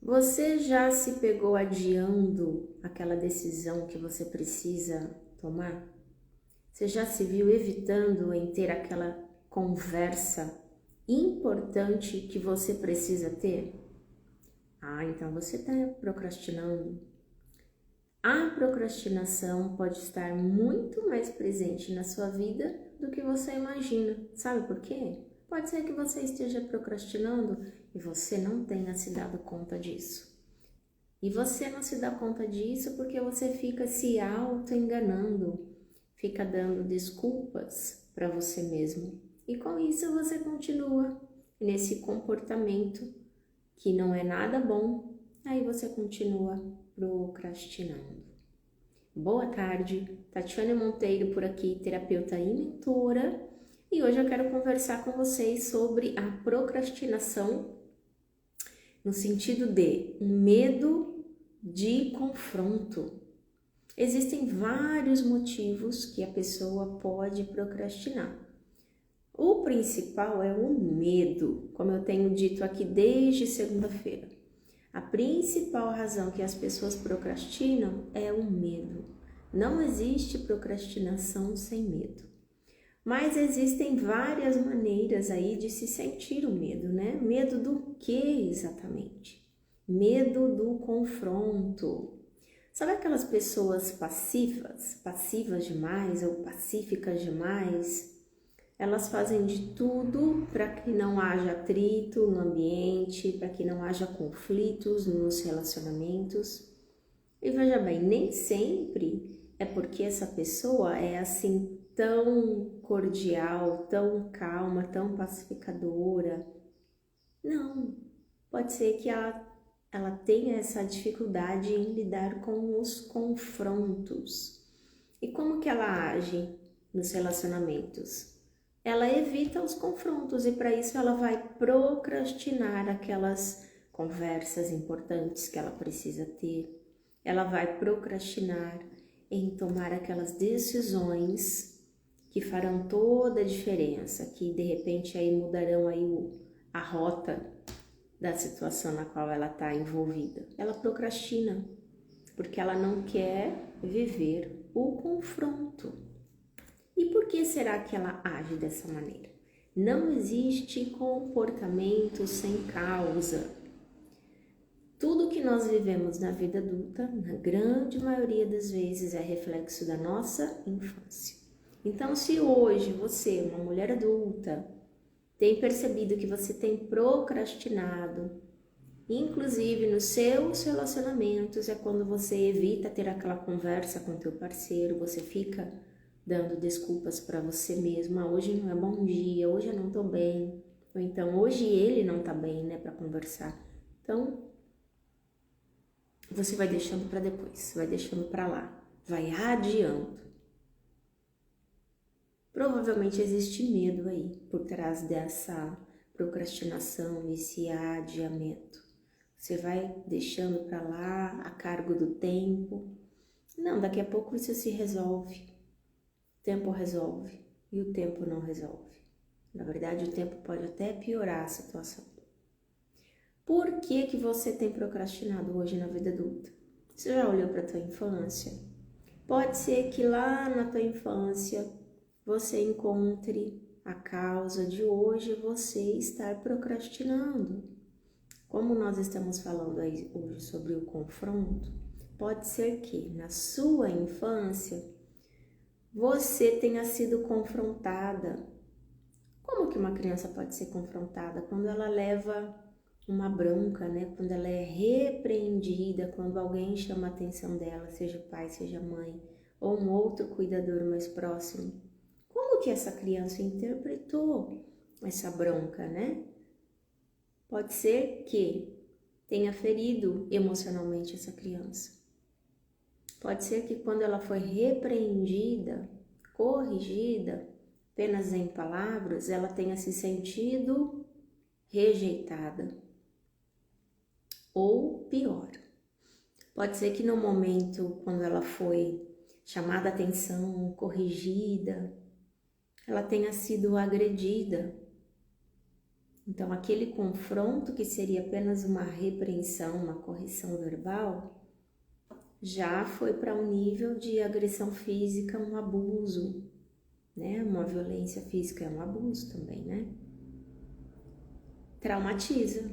Você já se pegou adiando aquela decisão que você precisa tomar? Você já se viu evitando em ter aquela conversa importante que você precisa ter? Ah, então você está procrastinando. A procrastinação pode estar muito mais presente na sua vida do que você imagina. Sabe por quê? Pode ser que você esteja procrastinando e você não tenha se dado conta disso. E você não se dá conta disso porque você fica se auto-enganando, fica dando desculpas para você mesmo. E com isso você continua nesse comportamento que não é nada bom, aí você continua procrastinando. Boa tarde, Tatiane Monteiro por aqui, terapeuta e mentora, e hoje eu quero conversar com vocês sobre a procrastinação no sentido de um medo de confronto. Existem vários motivos que a pessoa pode procrastinar. O principal é o medo, como eu tenho dito aqui desde segunda-feira. A principal razão que as pessoas procrastinam é o medo. Não existe procrastinação sem medo. Mas existem várias maneiras aí de se sentir o medo, né? Medo do que exatamente? Medo do confronto. Sabe aquelas pessoas passivas demais ou pacíficas demais? Elas fazem de tudo para que não haja atrito no ambiente, para que não haja conflitos nos relacionamentos. E veja bem, nem sempre é porque essa pessoa é assim tão cordial, tão calma, tão pacificadora. Não, pode ser que ela tenha essa dificuldade em lidar com os confrontos. E como que ela age nos relacionamentos? Ela evita os confrontos e para isso ela vai procrastinar aquelas conversas importantes que ela precisa ter. Ela vai procrastinar em tomar aquelas decisões que farão toda a diferença, que de repente aí mudarão aí a rota da situação na qual ela está envolvida. Ela procrastina porque ela não quer viver o confronto. E por que será que ela age dessa maneira? Não existe comportamento sem causa. Tudo que nós vivemos na vida adulta, na grande maioria das vezes, é reflexo da nossa infância. Então, se hoje você, uma mulher adulta, tem percebido que você tem procrastinado, inclusive nos seus relacionamentos, é quando você evita ter aquela conversa com teu parceiro, você fica dando desculpas para você mesma, hoje não é bom dia, hoje eu não tô bem, ou então hoje ele não tá bem, né, para conversar. Então, você vai deixando para depois, vai deixando para lá, vai adiando. Provavelmente existe medo aí por trás dessa procrastinação, esse adiamento. Você vai deixando para lá a cargo do tempo. Não, daqui a pouco isso se resolve. O tempo resolve e o tempo não resolve. Na verdade, o tempo pode até piorar a situação. Por que você tem procrastinado hoje na vida adulta? Você já olhou para a tua infância? Pode ser que lá na tua infância você encontre a causa de hoje você estar procrastinando. Como nós estamos falando aí hoje sobre o confronto, pode ser que na sua infância você tenha sido confrontada. Como que uma criança pode ser confrontada? Quando ela leva uma bronca, né? Quando ela é repreendida, quando alguém chama a atenção dela, seja pai, seja mãe, ou um outro cuidador mais próximo. Como que essa criança interpretou essa bronca, né? Pode ser que tenha ferido emocionalmente essa criança. Pode ser que quando ela foi repreendida, corrigida, apenas em palavras, ela tenha se sentido rejeitada. Ou pior, pode ser que no momento quando ela foi chamada a atenção, corrigida, ela tenha sido agredida. Então, aquele confronto que seria apenas uma repreensão, uma correção verbal, já foi para um nível de agressão física, um abuso, né? Uma violência física é um abuso também, né? Traumatiza,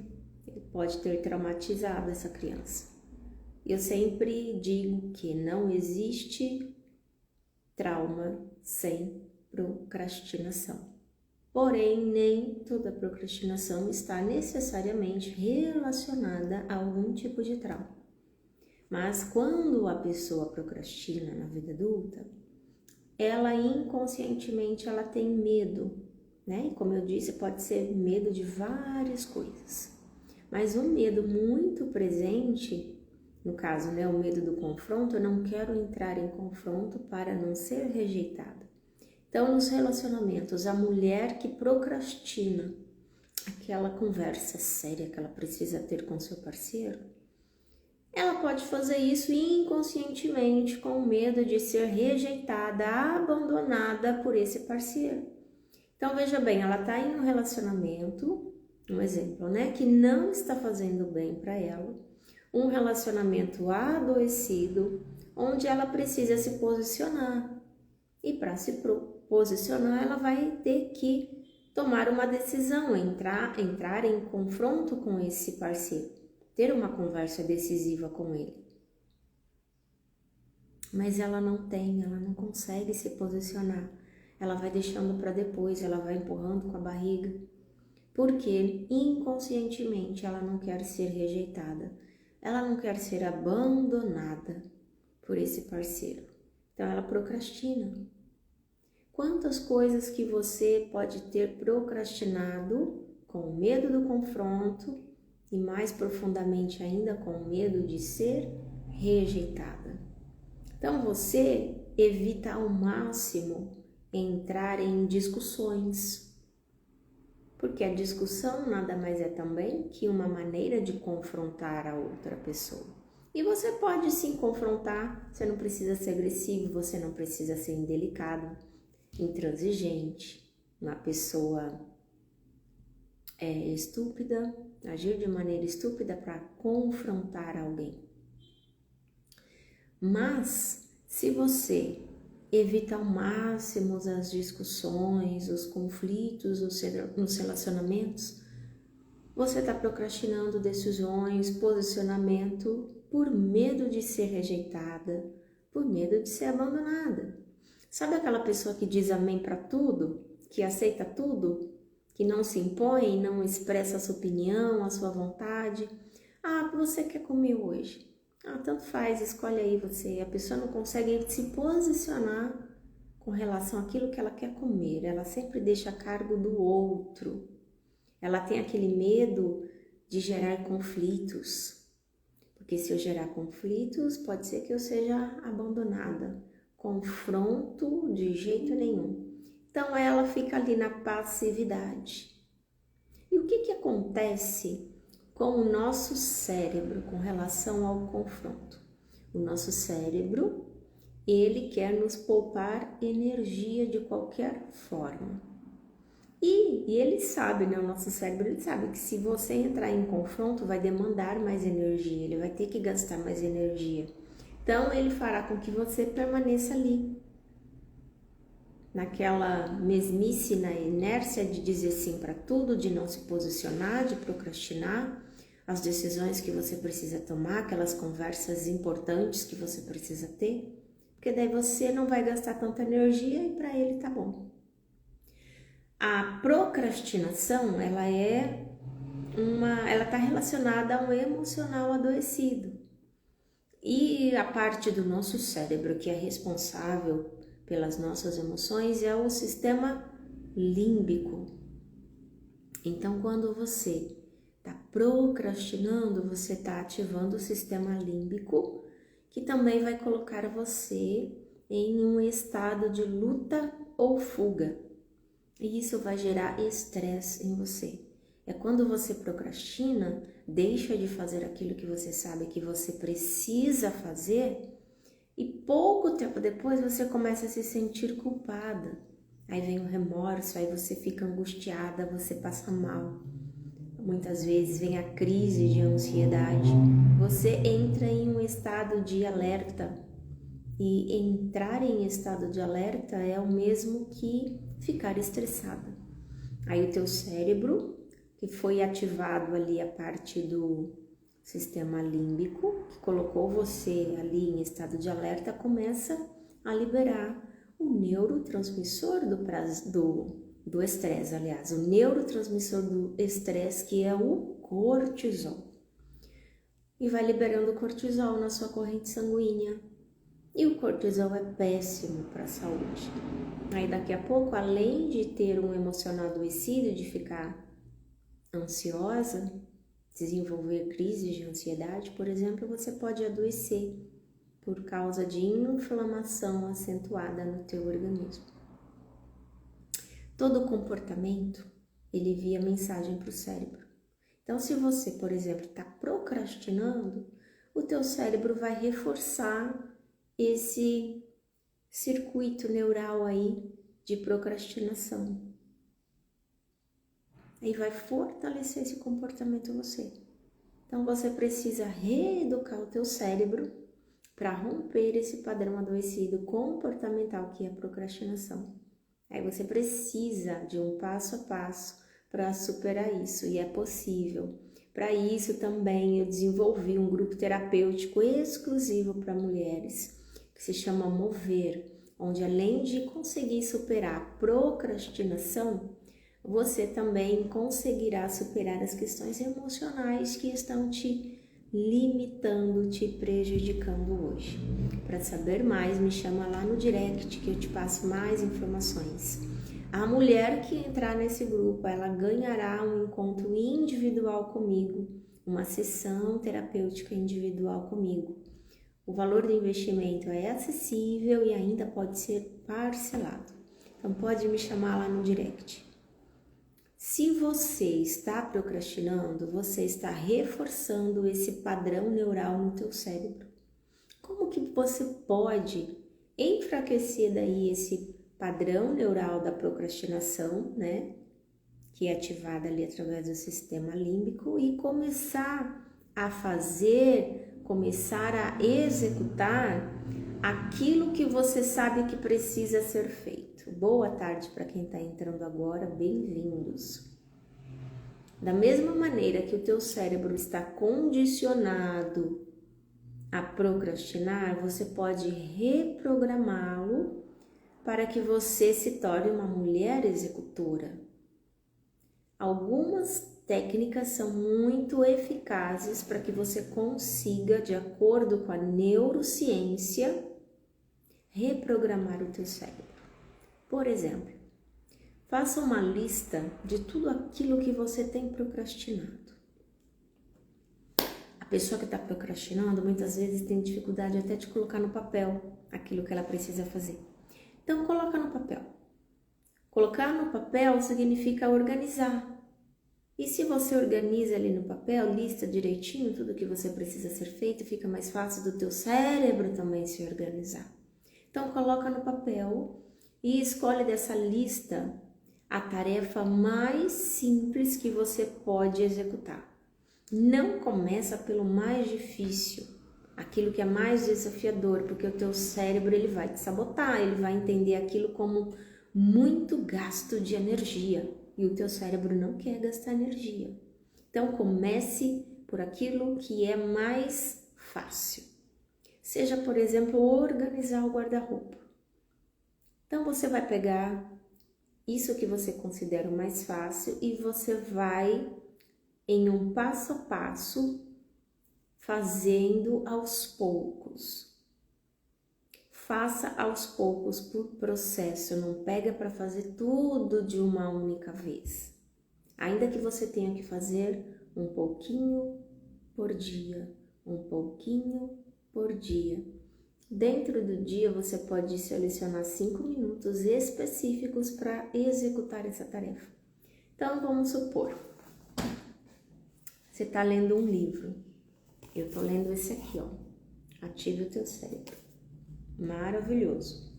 ele pode ter traumatizado essa criança. Eu sempre digo que não existe trauma sem procrastinação. Porém, nem toda procrastinação está necessariamente relacionada a algum tipo de trauma. Mas quando a pessoa procrastina na vida adulta, ela inconscientemente ela tem medo, né? E como eu disse, pode ser medo de várias coisas. Mas um medo muito presente, no caso, né, o medo do confronto, eu não quero entrar em confronto para não ser rejeitada. Então, nos relacionamentos, a mulher que procrastina aquela conversa séria que ela precisa ter com seu parceiro, ela pode fazer isso inconscientemente com medo de ser rejeitada, abandonada por esse parceiro. Então, veja bem, ela está em um relacionamento, um exemplo, né, que não está fazendo bem para ela, um relacionamento adoecido, onde ela precisa se posicionar. E para se posicionar, ela vai ter que tomar uma decisão, entrar em confronto com esse parceiro, ter uma conversa decisiva com ele. Mas ela não consegue se posicionar. Ela vai deixando para depois, ela vai empurrando com a barriga, porque inconscientemente ela não quer ser rejeitada, ela não quer ser abandonada por esse parceiro. Então ela procrastina. Quantas coisas que você pode ter procrastinado com medo do confronto e mais profundamente ainda com medo de ser rejeitada. Então você evita ao máximo entrar em discussões, porque a discussão nada mais é também que uma maneira de confrontar a outra pessoa. E você pode sim confrontar, você não precisa ser agressivo, você não precisa ser indelicado, intransigente, uma pessoa estúpida, agir de maneira estúpida para confrontar alguém. Mas, se você evita ao máximo as discussões, os conflitos nos relacionamentos, você está procrastinando decisões, posicionamento por medo de ser rejeitada, por medo de ser abandonada. Sabe aquela pessoa que diz amém para tudo, que aceita tudo, que não se impõe, não expressa a sua opinião, a sua vontade? Ah, o que você quer comer hoje? Ah, tanto faz, escolhe aí você. A pessoa não consegue se posicionar com relação àquilo que ela quer comer. Ela sempre deixa a cargo do outro. Ela tem aquele medo de gerar conflitos. Porque se eu gerar conflitos, pode ser que eu seja abandonada. Confronto de jeito nenhum. Então ela fica ali na passividade. E o que acontece com o nosso cérebro com relação ao confronto? O nosso cérebro, ele quer nos poupar energia de qualquer forma. E ele sabe, né? O nosso cérebro, ele sabe que se você entrar em confronto, vai demandar mais energia, ele vai ter que gastar mais energia. Então, ele fará com que você permaneça ali, naquela mesmice, na inércia de dizer sim para tudo, de não se posicionar, de procrastinar as decisões que você precisa tomar, aquelas conversas importantes que você precisa ter, porque daí você não vai gastar tanta energia e para ele tá bom. A procrastinação, ela está relacionada a um emocional adoecido. E a parte do nosso cérebro que é responsável pelas nossas emoções é o sistema límbico. Então, quando você está procrastinando, você está ativando o sistema límbico, que também vai colocar você em um estado de luta ou fuga. E isso vai gerar estresse em você. É quando você procrastina, deixa de fazer aquilo que você sabe que você precisa fazer e pouco tempo depois você começa a se sentir culpada. Aí vem o remorso, aí você fica angustiada, você passa mal. muitas vezes vem a crise de ansiedade, você entra em um estado de alerta. E entrar em estado de alerta é o mesmo que ficar estressada. Aí o teu cérebro, que foi ativado ali a parte do sistema límbico, que colocou você ali em estado de alerta, começa a liberar o neurotransmissor do estresse, aliás, o neurotransmissor do estresse, que é o cortisol. E vai liberando o cortisol na sua corrente sanguínea. E o cortisol é péssimo para a saúde. Aí daqui a pouco, além de ter um emocional adoecido, de ficar ansiosa, desenvolver crises de ansiedade, por exemplo, você pode adoecer por causa de inflamação acentuada no teu organismo. Todo comportamento, ele envia mensagem para o cérebro. Então, se você, por exemplo, está procrastinando, o teu cérebro vai reforçar esse circuito neural aí de procrastinação. Aí vai fortalecer esse comportamento em você. Então você precisa reeducar o teu cérebro para romper esse padrão adoecido comportamental que é a procrastinação. Aí você precisa de um passo a passo para superar isso, e é possível. Para isso também eu desenvolvi um grupo terapêutico exclusivo para mulheres, que se chama Mover, onde além de conseguir superar a procrastinação, você também conseguirá superar as questões emocionais que estão te limitando, te prejudicando hoje. Para saber mais, me chama lá no direct que eu te passo mais informações. A mulher que entrar nesse grupo, ela ganhará um encontro individual comigo, uma sessão terapêutica individual comigo. O valor do investimento é acessível e ainda pode ser parcelado. Então pode me chamar lá no direct. Se você está procrastinando, você está reforçando esse padrão neural no teu cérebro. Como que você pode enfraquecer daí esse padrão neural da procrastinação, né? Que é ativada ali através do sistema límbico, e começar a fazer, começar a executar aquilo que você sabe que precisa ser feito. Boa tarde para quem está entrando agora, bem-vindos. Da mesma maneira que o teu cérebro está condicionado a procrastinar, você pode reprogramá-lo para que você se torne uma mulher executora. Algumas técnicas são muito eficazes para que você consiga, de acordo com a neurociência, reprogramar o teu cérebro. Por exemplo, faça uma lista de tudo aquilo que você tem procrastinado. A pessoa que está procrastinando muitas vezes tem dificuldade até de colocar no papel aquilo que ela precisa fazer. Então coloca no papel. Colocar no papel significa organizar. E se você organiza ali no papel, lista direitinho tudo que você precisa ser feito, fica mais fácil do teu cérebro também se organizar. Então coloca no papel e escolhe dessa lista a tarefa mais simples que você pode executar. Não começa pelo mais difícil, aquilo que é mais desafiador, porque o teu cérebro ele vai te sabotar, ele vai entender aquilo como muito gasto de energia, e o teu cérebro não quer gastar energia. Então comece por aquilo que é mais fácil. Seja, por exemplo, organizar o guarda-roupa. Então você vai pegar isso que você considera o mais fácil e você vai, em um passo a passo, fazendo aos poucos. Faça aos poucos por processo, não pega para fazer tudo de uma única vez. Ainda que você tenha que fazer um pouquinho por dia, um pouquinho por dia. Dentro do dia você pode selecionar 5 minutos específicos para executar essa tarefa. Então vamos supor, você está lendo um livro. Eu estou lendo esse aqui, ó. Ative o teu cérebro. Maravilhoso.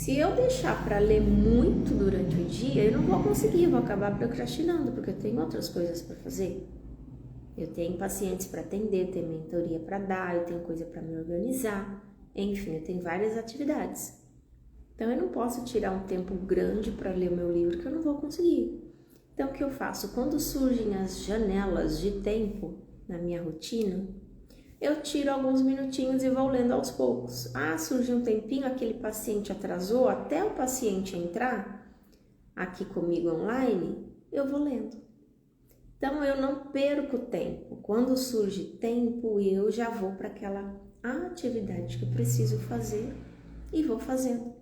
Se eu deixar para ler muito durante o dia, eu não vou conseguir, vou acabar procrastinando, porque eu tenho outras coisas para fazer. Eu tenho pacientes para atender, eu tenho mentoria para dar, eu tenho coisa para me organizar, enfim, eu tenho várias atividades. Então eu não posso tirar um tempo grande para ler o meu livro, que eu não vou conseguir. Então o que eu faço? Quando surgem as janelas de tempo na minha rotina, eu tiro alguns minutinhos e vou lendo aos poucos. Surgiu um tempinho, aquele paciente atrasou, até o paciente entrar aqui comigo online, eu vou lendo. Então eu não perco tempo. Quando surge tempo, eu já vou para aquela atividade que eu preciso fazer e vou fazendo.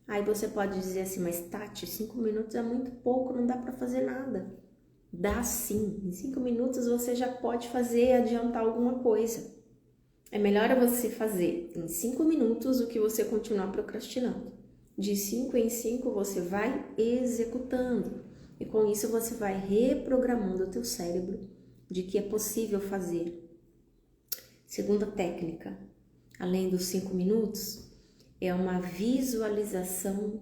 Aí você pode dizer assim, mas Tati, 5 minutos é muito pouco, não dá para fazer nada. Dá sim, em 5 minutos você já pode fazer e adiantar alguma coisa. É melhor você fazer em 5 minutos do que você continuar procrastinando. De 5 em 5 você vai executando e com isso você vai reprogramando o teu cérebro de que é possível fazer. Segunda técnica, além dos 5 minutos, é uma visualização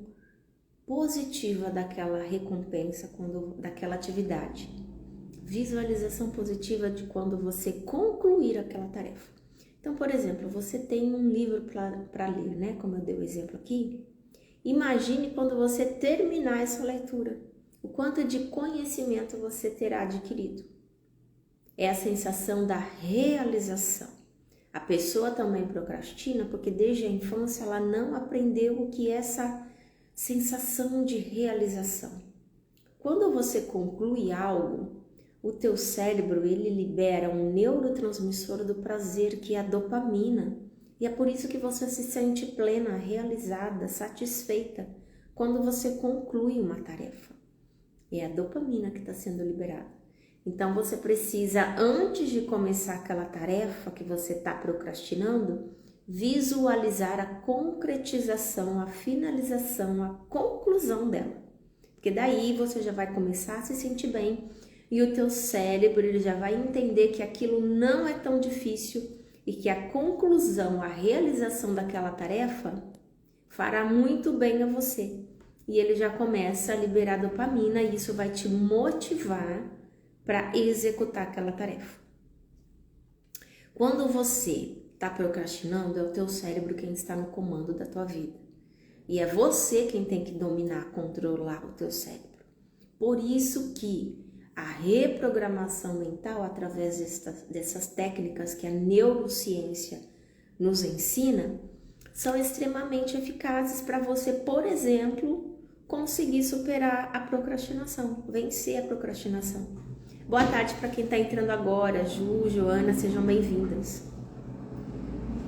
positiva daquela recompensa, daquela atividade. Visualização positiva de quando você concluir aquela tarefa. Então, por exemplo, você tem um livro para ler, né? Como eu dei o exemplo aqui. Imagine quando você terminar essa leitura, o quanto de conhecimento você terá adquirido. É a sensação da realização. A pessoa também procrastina porque desde a infância ela não aprendeu o que é essa sensação de realização. Quando você conclui algo, o teu cérebro ele libera um neurotransmissor do prazer, que é a dopamina. E é por isso que você se sente plena, realizada, satisfeita quando você conclui uma tarefa. É a dopamina que está sendo liberada. Então você precisa, antes de começar aquela tarefa que você está procrastinando, visualizar a concretização, a finalização, a conclusão dela. Porque daí você já vai começar a se sentir bem e o teu cérebro ele já vai entender que aquilo não é tão difícil e que a conclusão, a realização daquela tarefa fará muito bem a você. E ele já começa a liberar dopamina e isso vai te motivar para executar aquela tarefa. Quando você está procrastinando, é o teu cérebro quem está no comando da tua vida. E é você quem tem que dominar, controlar o teu cérebro. Por isso que a reprogramação mental, através dessas técnicas que a neurociência nos ensina, são extremamente eficazes para você, por exemplo, conseguir superar a procrastinação, vencer a procrastinação. Boa tarde para quem está entrando agora, Ju, Joana, sejam bem-vindas.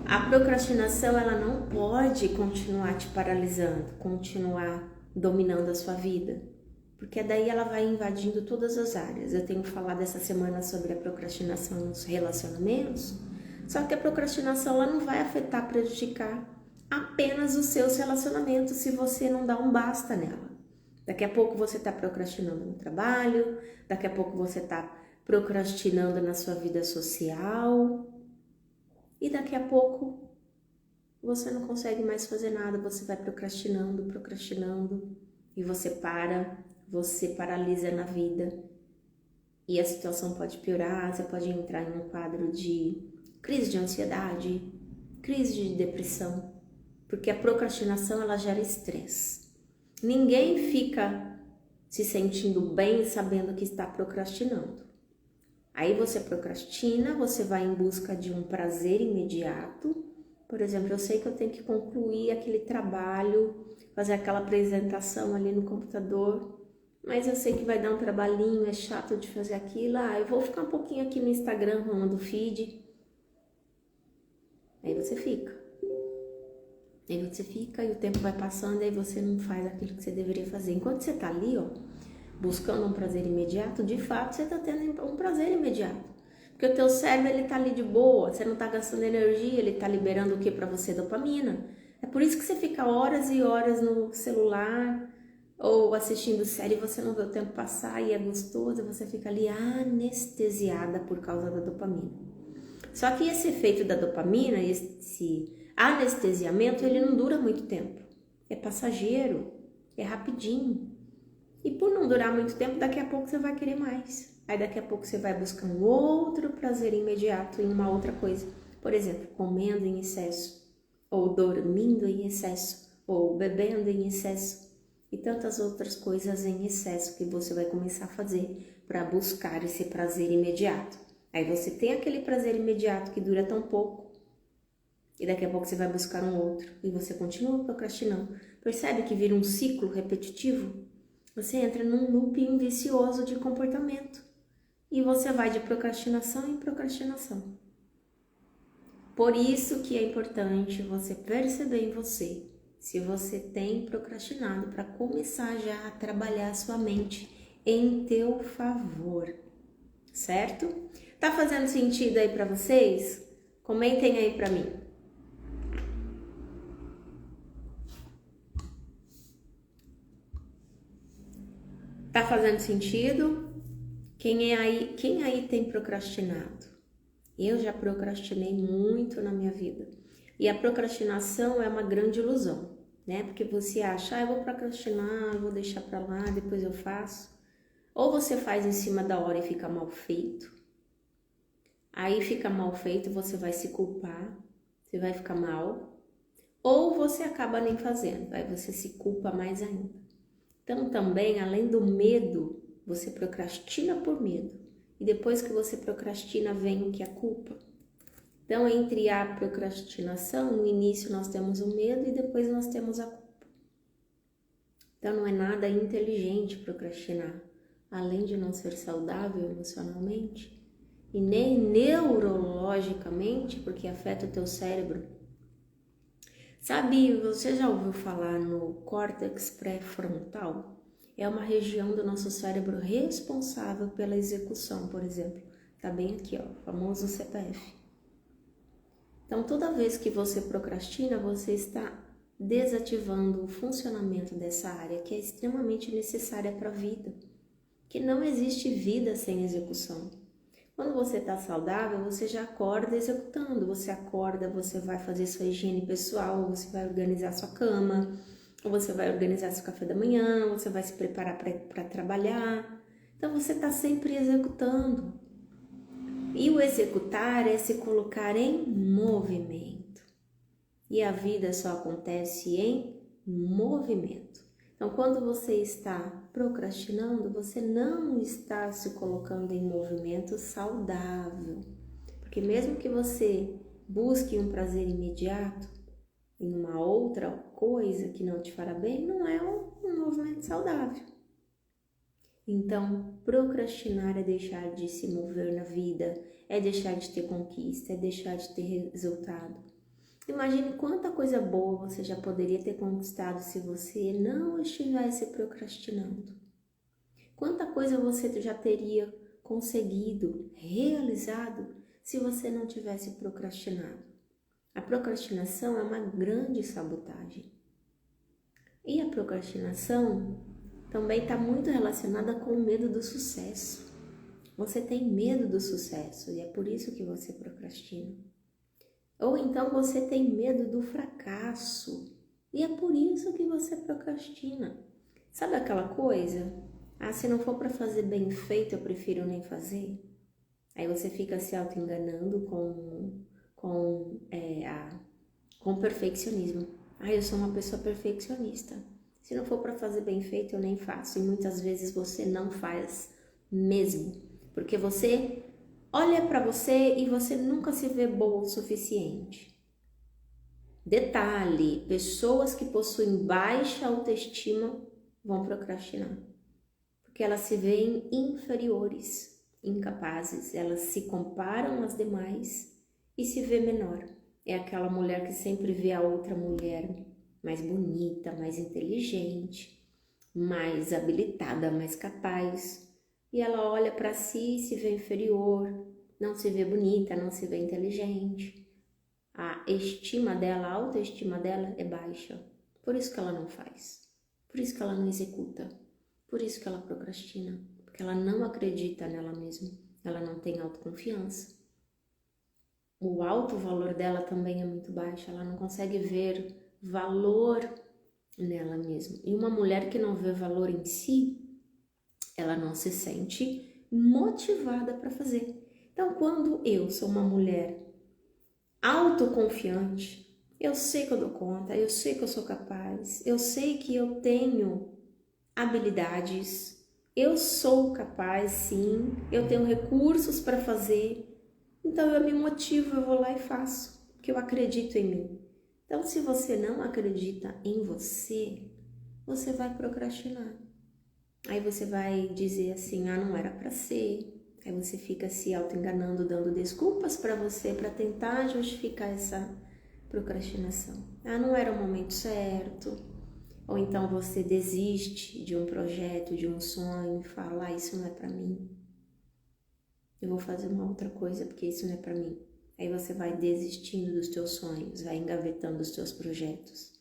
A procrastinação, ela não pode continuar te paralisando, continuar dominando a sua vida, porque daí ela vai invadindo todas as áreas. Eu tenho falado essa semana sobre a procrastinação nos relacionamentos, só que a procrastinação ela não vai afetar, prejudicar apenas os seus relacionamentos se você não dá um basta nela. Daqui a pouco você está procrastinando no trabalho, daqui a pouco você está procrastinando na sua vida social e daqui a pouco você não consegue mais fazer nada, você vai procrastinando e você paralisa na vida e a situação pode piorar, você pode entrar em um quadro de crise de ansiedade, crise de depressão, porque a procrastinação ela gera estresse. Ninguém fica se sentindo bem sabendo que está procrastinando. Aí você procrastina, você vai em busca de um prazer imediato. Por exemplo, eu sei que eu tenho que concluir aquele trabalho, fazer aquela apresentação ali no computador, mas eu sei que vai dar um trabalhinho, é chato de fazer aquilo. Eu vou ficar um pouquinho aqui no Instagram, rolando o feed. Aí você fica. Aí você fica e o tempo vai passando e aí você não faz aquilo que você deveria fazer. Enquanto você tá ali, buscando um prazer imediato, de fato você tá tendo um prazer imediato. Porque o teu cérebro, ele tá ali de boa, você não tá gastando energia, ele tá liberando o que para você? Dopamina. É por isso que você fica horas e horas no celular ou assistindo série e você não vê o tempo passar e é gostoso, você fica ali anestesiada por causa da dopamina. Só que esse efeito da dopamina, esse anestesiamento, ele não dura muito tempo. é passageiro, é rapidinho. E por não durar muito tempo, daqui a pouco você vai querer mais. Aí daqui a pouco você vai buscar um outro prazer imediato em uma outra coisa. Por exemplo, comendo em excesso, ou dormindo em excesso, ou bebendo em excesso, e tantas outras coisas em excesso que você vai começar a fazer para buscar esse prazer imediato. Aí você tem aquele prazer imediato que dura tão pouco, e daqui a pouco você vai buscar um outro, e você continua procrastinando. Percebe que vira um ciclo repetitivo? Você entra num looping vicioso de comportamento, e você vai de procrastinação em procrastinação. Por isso que é importante você perceber em você se você tem procrastinado para começar já a trabalhar a sua mente em teu favor, certo? Tá fazendo sentido aí para vocês? Comentem aí para mim. Tá fazendo sentido? Quem aí tem procrastinado? Eu já procrastinei muito na minha vida. E a procrastinação é uma grande ilusão, né? Porque você acha, eu vou procrastinar, eu vou deixar para lá, depois eu faço. Ou você faz em cima da hora e fica mal feito. Aí fica mal feito, você vai se culpar, você vai ficar mal. Ou você acaba nem fazendo, aí você se culpa mais ainda. Então também, além do medo, você procrastina por medo. E depois que você procrastina, vem o que é a culpa. Então, entre a procrastinação, no início nós temos o medo e depois nós temos a culpa. Então, não é nada inteligente procrastinar, além de não ser saudável emocionalmente e nem neurologicamente, porque afeta o teu cérebro. Sabe, você já ouviu falar no córtex pré-frontal? É uma região do nosso cérebro responsável pela execução, por exemplo. Tá bem aqui, ó, o famoso CPF. Então, toda vez que você procrastina, você está desativando o funcionamento dessa área que é extremamente necessária para a vida, que não existe vida sem execução. Quando você está saudável, você já acorda executando, você acorda, você vai fazer sua higiene pessoal, você vai organizar sua cama, ou você vai organizar seu café da manhã, você vai se preparar para trabalhar. Então, você está sempre executando. E o executar é se colocar em movimento. E a vida só acontece em movimento. Então, quando você está procrastinando, você não está se colocando em movimento saudável. Porque mesmo que você busque um prazer imediato em uma outra coisa que não te fará bem, não é um movimento saudável. Então, procrastinar é deixar de se mover na vida, é deixar de ter conquista, é deixar de ter resultado. Imagine quanta coisa boa você já poderia ter conquistado se você não estivesse procrastinando. Quanta coisa você já teria conseguido, realizado, se você não tivesse procrastinado. A procrastinação é uma grande sabotagem. E a procrastinação também está muito relacionada com o medo do sucesso. Você tem medo do sucesso e é por isso que você procrastina. Ou então você tem medo do fracasso e é por isso que você procrastina. Sabe aquela coisa? Se não for para fazer bem feito, eu prefiro nem fazer. Aí você fica se auto-enganando com perfeccionismo. Eu sou uma pessoa perfeccionista. Se não for para fazer bem feito, eu nem faço. E muitas vezes você não faz mesmo. Porque você olha para você e você nunca se vê boa o suficiente. Detalhe, pessoas que possuem baixa autoestima vão procrastinar. Porque elas se veem inferiores, incapazes. Elas se comparam às demais e se vê menor. É aquela mulher que sempre vê a outra mulher mais bonita, mais inteligente, mais habilitada, mais capaz. E ela olha para si e se vê inferior, não se vê bonita, não se vê inteligente. A estima dela, a autoestima dela é baixa. Por isso que ela não faz. Por isso que ela não executa. Por isso que ela procrastina. Porque ela não acredita nela mesma. Ela não tem autoconfiança. O alto valor dela também é muito baixo. Ela não consegue ver valor nela mesma. E uma mulher que não vê valor em si, ela não se sente motivada para fazer. Então, quando eu sou uma mulher autoconfiante, eu sei que eu dou conta, eu sei que eu sou capaz, eu sei que eu tenho habilidades, eu sou capaz, sim, eu tenho recursos para fazer, então eu me motivo, eu vou lá e faço, porque eu acredito em mim. Então, se você não acredita em você, você vai procrastinar. Aí você vai dizer assim, ah, não era para ser. Aí você fica se auto-enganando, dando desculpas para você, para tentar justificar essa procrastinação. Ah, não era o momento certo. Ou então você desiste de um projeto, de um sonho, e fala, ah, isso não é para mim. Eu vou fazer uma outra coisa porque isso não é para mim. Aí você vai desistindo dos teus sonhos, vai engavetando os teus projetos.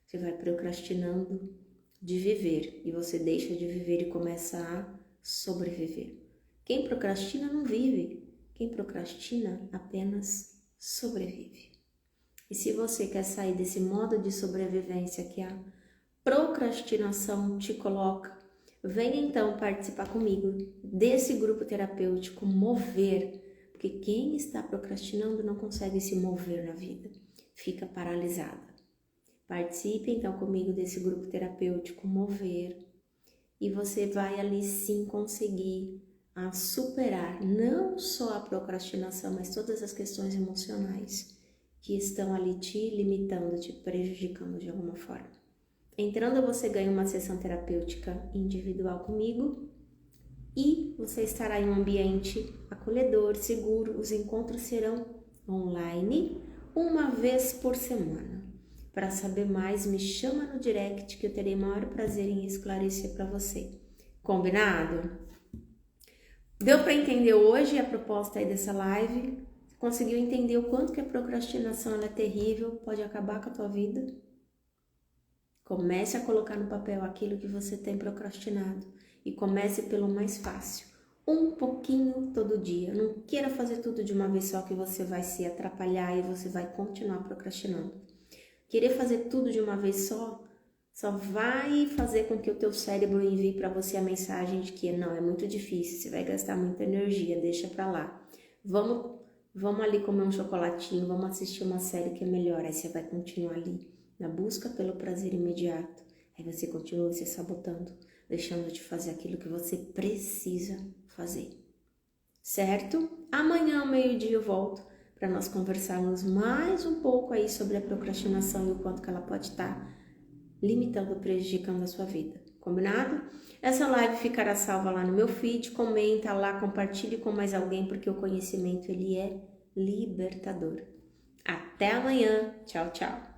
Você vai procrastinando de viver e você deixa de viver e começa a sobreviver. Quem procrastina não vive, quem procrastina apenas sobrevive. E se você quer sair desse modo de sobrevivência que a procrastinação te coloca, venha então participar comigo desse grupo terapêutico Mover, porque quem está procrastinando não consegue se mover na vida, fica paralisada. Participe então comigo desse grupo terapêutico Mover e você vai ali sim conseguir superar não só a procrastinação, mas todas as questões emocionais que estão ali te limitando, te prejudicando de alguma forma. Entrando, você ganha uma sessão terapêutica individual comigo e você estará em um ambiente acolhedor, seguro. Os encontros serão online, uma vez por semana. Para saber mais, me chama no direct que eu terei maior prazer em esclarecer para você. Combinado? Deu para entender hoje a proposta aí dessa live? Conseguiu entender o quanto que a procrastinação ela é terrível, pode acabar com a tua vida? Comece a colocar no papel aquilo que você tem procrastinado e comece pelo mais fácil. Um pouquinho todo dia. Não queira fazer tudo de uma vez só que você vai se atrapalhar e você vai continuar procrastinando. Querer fazer tudo de uma vez só vai fazer com que o teu cérebro envie para você a mensagem de que não, é muito difícil, você vai gastar muita energia, deixa para lá. Vamos ali comer um chocolatinho, vamos assistir uma série que é melhor, aí você vai continuar ali na busca pelo prazer imediato. Aí você continua se sabotando, deixando de fazer aquilo que você precisa fazer. Certo? Amanhã ao meio-dia eu volto para nós conversarmos mais um pouco aí sobre a procrastinação e o quanto que ela pode estar limitando, prejudicando a sua vida. Combinado? Essa live ficará salva lá no meu feed, comenta lá, compartilhe com mais alguém, porque o conhecimento ele é libertador. Até amanhã. Tchau, tchau.